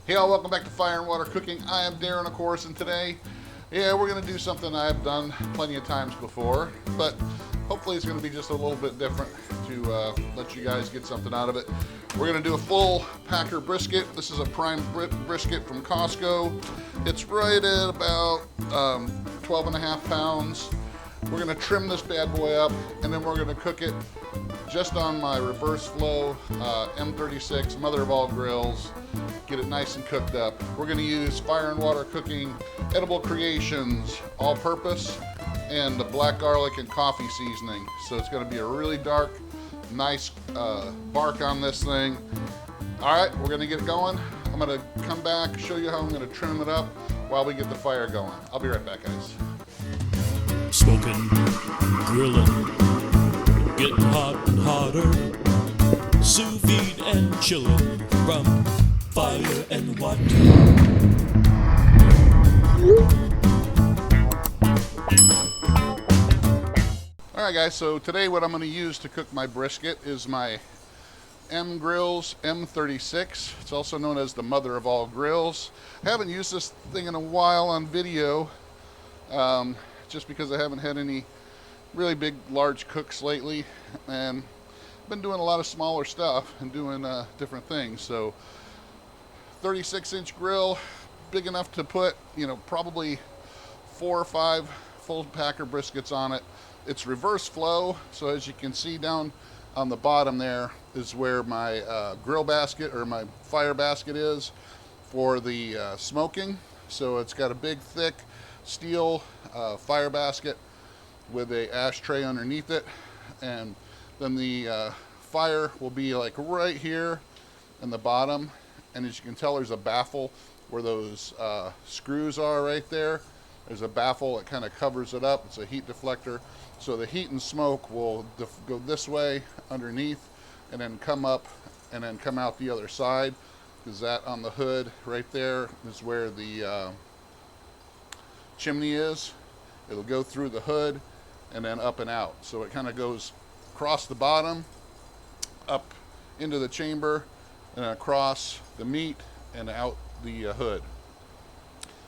Hey all, welcome back to Fire and Water Cooking. I am Darren, of course, and today, we're going to do something I've done plenty of times before, but hopefully it's going to be just a little bit different to let you guys get something out of it. We're going to do a full packer brisket. This is a prime brisket from Costco. It's right at about 12 and a half pounds. We're going to trim this bad boy up, and then we're going to cook it just on my reverse flow M36, mother of all grills. Get it nice and cooked up. We're going to use Fire and Water Cooking Edible Creations all-purpose and the black garlic and coffee seasoning. So it's going to be a really dark, nice bark on this thing. All right, we're going to get it going. I'm going to come back, show you how I'm going to trim it up while we get the fire going. I'll be right back, guys. Smoking, grilling, getting hot and hotter, sous vide and chilling from Fire and Water. All right, guys, so today what I'm going to use to cook my brisket is my M-Grills M36. It's also known as the mother of all grills. I haven't used this thing in a while on video, just because I haven't had any really big, large cooks lately, and I've been doing a lot of smaller stuff and doing different things. So 36-inch grill, big enough to put, probably 4 or 5 full packer briskets on it. It's reverse flow, so as you can see down on the bottom there is where my grill basket or my fire basket is for the smoking. So it's got a big, thick steel fire basket with a ashtray underneath it, and then the fire will be like right here in the bottom. And as you can tell, there's a baffle where those screws are right there. There's a baffle that kind of covers it up. It's a heat deflector. So the heat and smoke will go this way underneath and then come up and then come out the other side. Because that on the hood right there is where the chimney is. It'll go through the hood and then up and out. So it kind of goes across the bottom, up into the chamber, and across the meat and out the hood.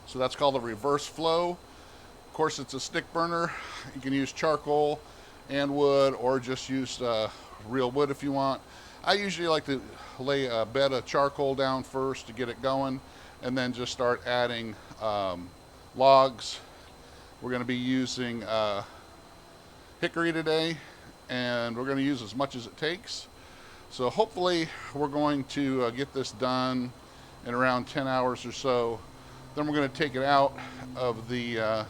So that's called a reverse flow. Of course, it's a stick burner. You can use charcoal and wood, or just use real wood if you want. I usually like to lay a bed of charcoal down first to get it going, and then just start adding logs. We're going to be using hickory today, and we're going to use as much as it takes. So hopefully we're going to get this done in around 10 hours or so. Then we're going to take it out of the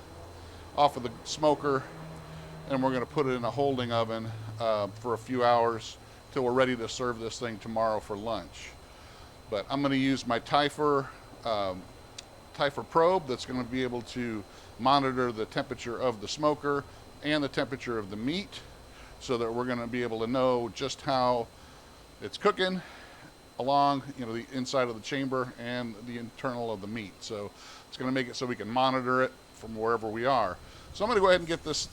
off of the smoker, and we're going to put it in a holding oven for a few hours till we're ready to serve this thing tomorrow for lunch. But I'm going to use my Typhur probe that's going to be able to monitor the temperature of the smoker and the temperature of the meat, so that we're going to be able to know just how it's cooking along, the inside of the chamber and the internal of the meat. So it's going to make it so we can monitor it from wherever we are. So I'm going to go ahead and get this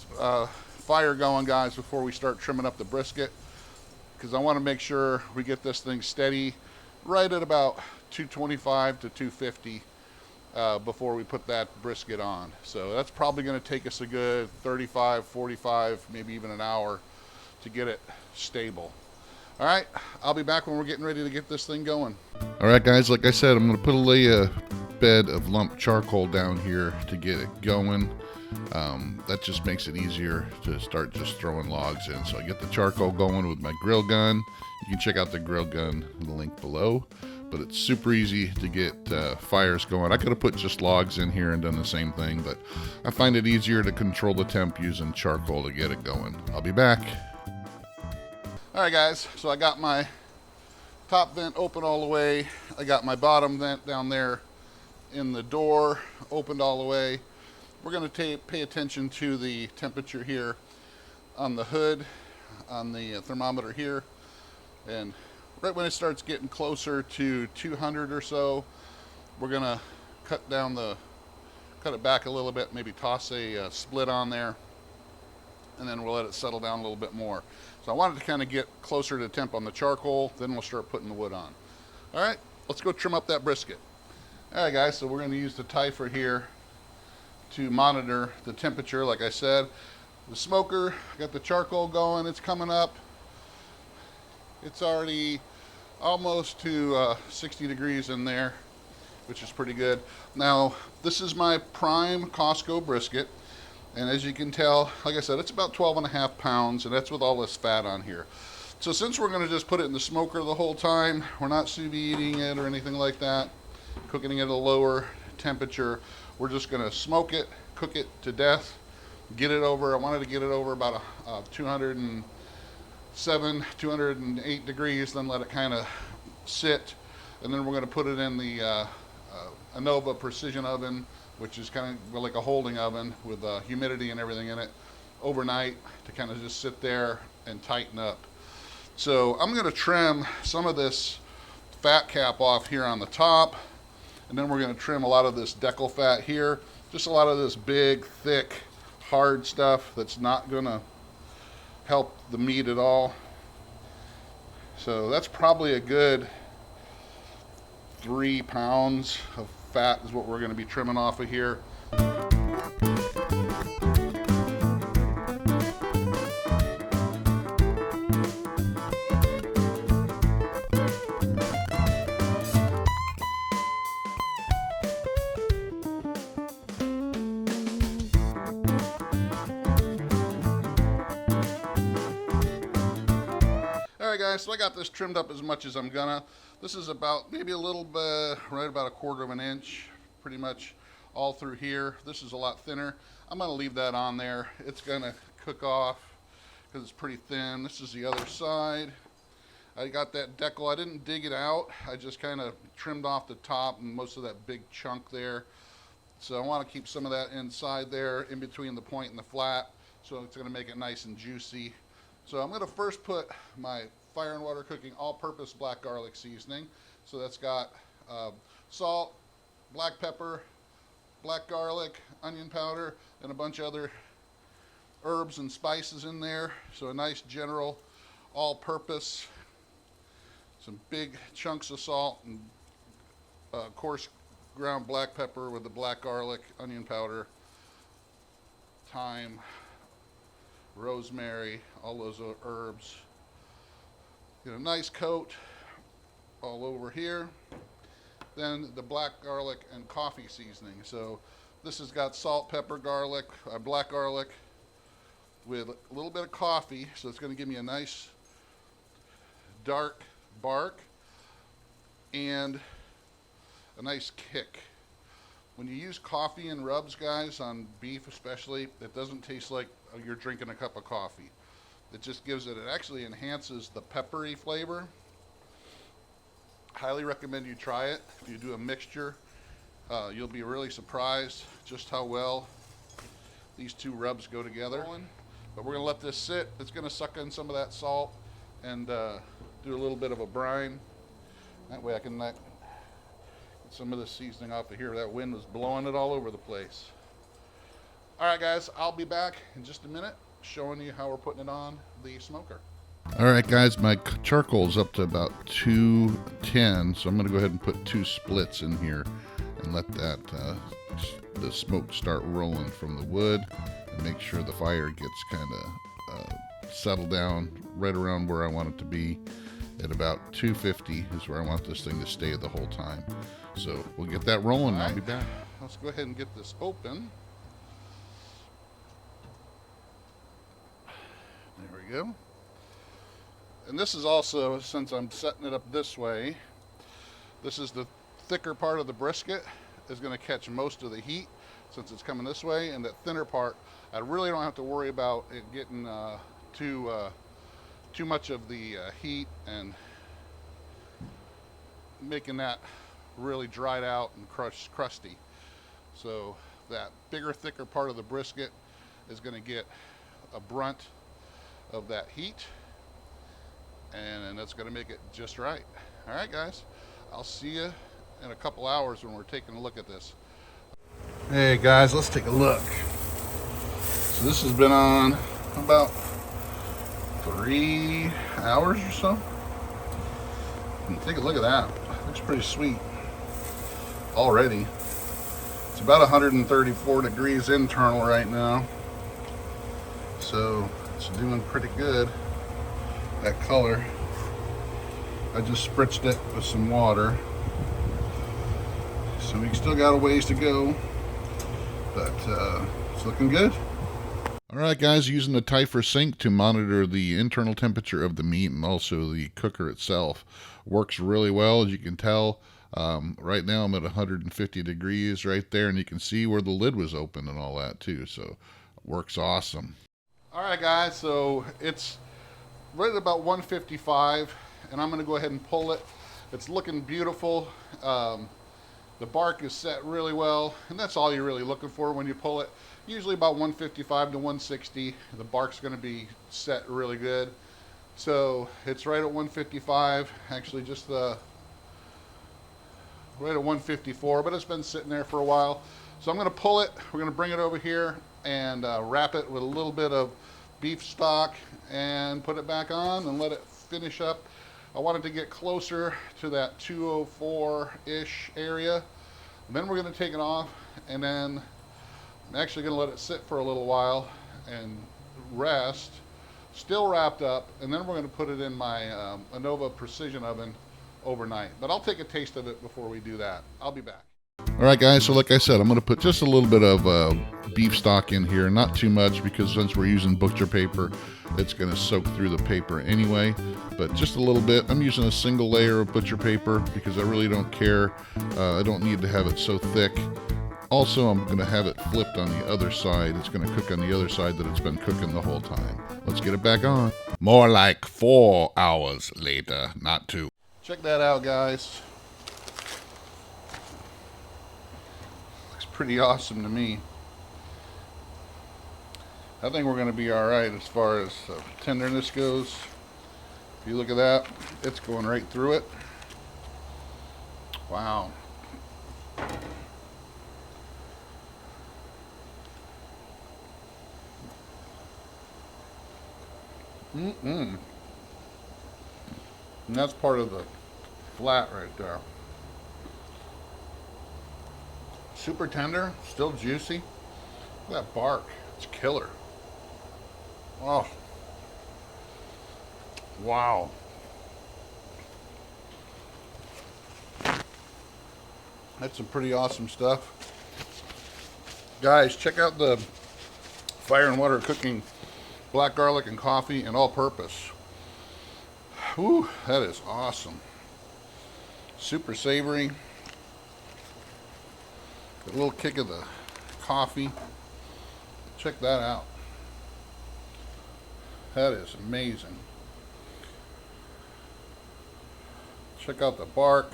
fire going, guys, before we start trimming up the brisket, because I want to make sure we get this thing steady right at about 225 to 250 before we put that brisket on. So that's probably going to take us a good 35, 45, maybe even an hour to get it stable. All right, I'll be back when we're getting ready to get this thing going. All right, guys, like I said, I'm going to lay a bed of lump charcoal down here to get it going. That just makes it easier to start just throwing logs in. So I get the charcoal going with my grill gun. You can check out the grill gun in the link below. But it's super easy to get fires going. I could have put just logs in here and done the same thing, but I find it easier to control the temp using charcoal to get it going. I'll be back. All right, guys, so I got my top vent open all the way. I got my bottom vent down there in the door opened all the way. We're going to pay attention to the temperature here on the hood, on the thermometer here, and right when it starts getting closer to 200 or so, we're going to cut it back a little bit, maybe toss a split on there, and then we'll let it settle down a little bit more. So I wanted to kind of get closer to temp on the charcoal, then we'll start putting the wood on. All right, let's go trim up that brisket. Alright guys, so we're going to use the Typhur here to monitor the temperature. Like I said, the smoker, got the charcoal going, it's coming up. It's already almost to 60 degrees in there, which is pretty good. Now, this is my prime Costco brisket, and as you can tell, like I said, it's about 12.5 pounds, and that's with all this fat on here. So since we're going to just put it in the smoker the whole time, we're not sous videing it or anything like that, cooking it at a lower temperature, we're just going to smoke it, cook it to death, get it over, I wanted to get it over about 207, 208 degrees, then let it kind of sit, and then we're going to put it in the Anova precision oven, which is kind of like a holding oven with humidity and everything in it, overnight to kind of just sit there and tighten up. So I'm going to trim some of this fat cap off here on the top, and then we're going to trim a lot of this decal fat here, just a lot of this big, thick, hard stuff that's not going to help the meat at all. So that's probably a good 3 pounds of fat is what we're going to be trimming off of here. Alright guys, so I got this trimmed up as much as I'm gonna. This is about maybe a little bit, right about 1/4 of an inch, pretty much all through here. This is a lot thinner. I'm gonna leave that on there. It's gonna cook off because it's pretty thin. This is the other side. I got that decal. I didn't dig it out. I just kind of trimmed off the top and most of that big chunk there. So I want to keep some of that inside there, in between the point and the flat, so it's gonna make it nice and juicy. So I'm going to first put my Fire and Water Cooking all-purpose black garlic seasoning. So that's got salt, black pepper, black garlic, onion powder, and a bunch of other herbs and spices in there. So a nice general all-purpose. Some big chunks of salt and coarse ground black pepper with the black garlic, onion powder, thyme, rosemary, all those herbs. Get a nice coat all over here. Then the black garlic and coffee seasoning. So this has got salt, pepper, garlic, black garlic with a little bit of coffee. So it's going to give me a nice dark bark and a nice kick. When you use coffee and rubs, guys, on beef especially, it doesn't taste like you're drinking a cup of coffee. It just gives it actually enhances the peppery flavor. Highly recommend you try it. If you do a mixture, you'll be really surprised just how well these two rubs go together. But we're going to let this sit. It's going to suck in some of that salt and do a little bit of a brine. That way I can get some of the seasoning off of here. That wind was blowing it all over the place. Alright guys, I'll be back in just a minute showing you how we're putting it on the smoker. Alright guys, my charcoal's up to about 210, so I'm going to go ahead and put 2 splits in here and let that the smoke start rolling from the wood, and make sure the fire gets kind of settled down right around where I want it to be. At about 250 is where I want this thing to stay the whole time. So we'll get that rolling and I'll be back. Let's go ahead and get this open. There we go. And this is also, since I'm setting it up this way, this is the thicker part of the brisket is going to catch most of the heat since it's coming this way, and that thinner part, I really don't have to worry about it getting too much of the heat and making that really dried out and crusty. So that bigger, thicker part of the brisket is going to get a brunt of that heat, and that's going to make it just right. All right guys, I'll see you in a couple hours when we're taking a look at this. Hey guys, let's take a look. So this has been on about 3 hours or so. And take a look at that. Looks pretty sweet. already. It's about 134 degrees internal right now. So it's doing pretty good. That color. I just spritzed it with some water. So we still got a ways to go, but it's looking good. All right, guys, using the Typhur Sync to monitor the internal temperature of the meat and also the cooker itself. Works really well, as you can tell. Right now I'm at 150 degrees right there, and you can see where the lid was open and all that too, so works awesome. All right, guys, so it's right at about 155, and I'm going to go ahead and pull it. It's looking beautiful. The bark is set really well, and that's all you're really looking for when you pull it. Usually about 155 to 160. The bark's going to be set really good. So it's right at 155, actually just right at 154, but it's been sitting there for a while. So I'm going to pull it. We're going to bring it over here and wrap it with a little bit of beef stock and put it back on and let it finish up. I wanted to get closer to that 204-ish area. And then we're going to take it off, and then I'm actually going to let it sit for a little while and rest, still wrapped up, and then we're going to put it in my Anova Precision Oven overnight. But I'll take a taste of it before we do that. I'll be back. All right, guys, so like I said, I'm going to put just a little bit of beef stock in here, not too much, because since we're using butcher paper, it's going to soak through the paper anyway, but just a little bit. I'm using a single layer of butcher paper because I really don't care. I don't need to have it so thick. Also, I'm going to have it flipped on the other side. It's going to cook on the other side that it's been cooking the whole time. Let's get it back on. More like 4 hours later, not 2. Check that out, guys. Pretty awesome to me. I think we're going to be all right as far as tenderness goes. If you look at that, it's going right through it. Wow. And that's part of the flat right there. Super tender, still juicy. Look at that bark, it's killer. Oh, wow. That's some pretty awesome stuff. Guys, check out the Fire and Water Cooking black garlic and coffee and all purpose. Whew, that is awesome. Super savory. A little kick of the coffee. Check that out. That is amazing. Check out the bark.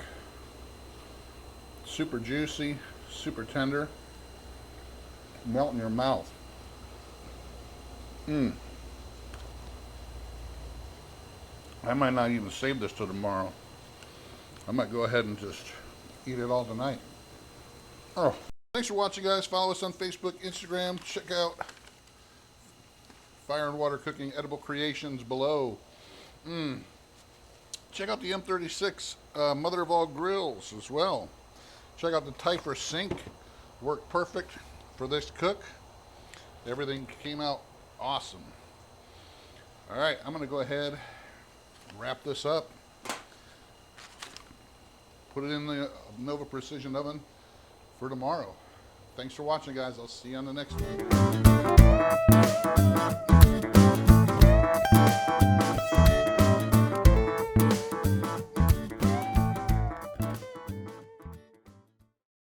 Super juicy, super tender. Melt in your mouth. I might not even save this till tomorrow. I might go ahead and just eat it all tonight. Oh, thanks for watching, guys. Follow us on Facebook, Instagram. Check out Fire and Water Cooking Edible Creations below. Check out the M36 mother of all grills as well. Check out the Typhur Sync. Worked perfect for this cook. Everything came out awesome. All right, I'm going to go ahead and wrap this up. Put it in the Anova Precision Oven for tomorrow. Thanks for watching, guys. I'll see you on the next one.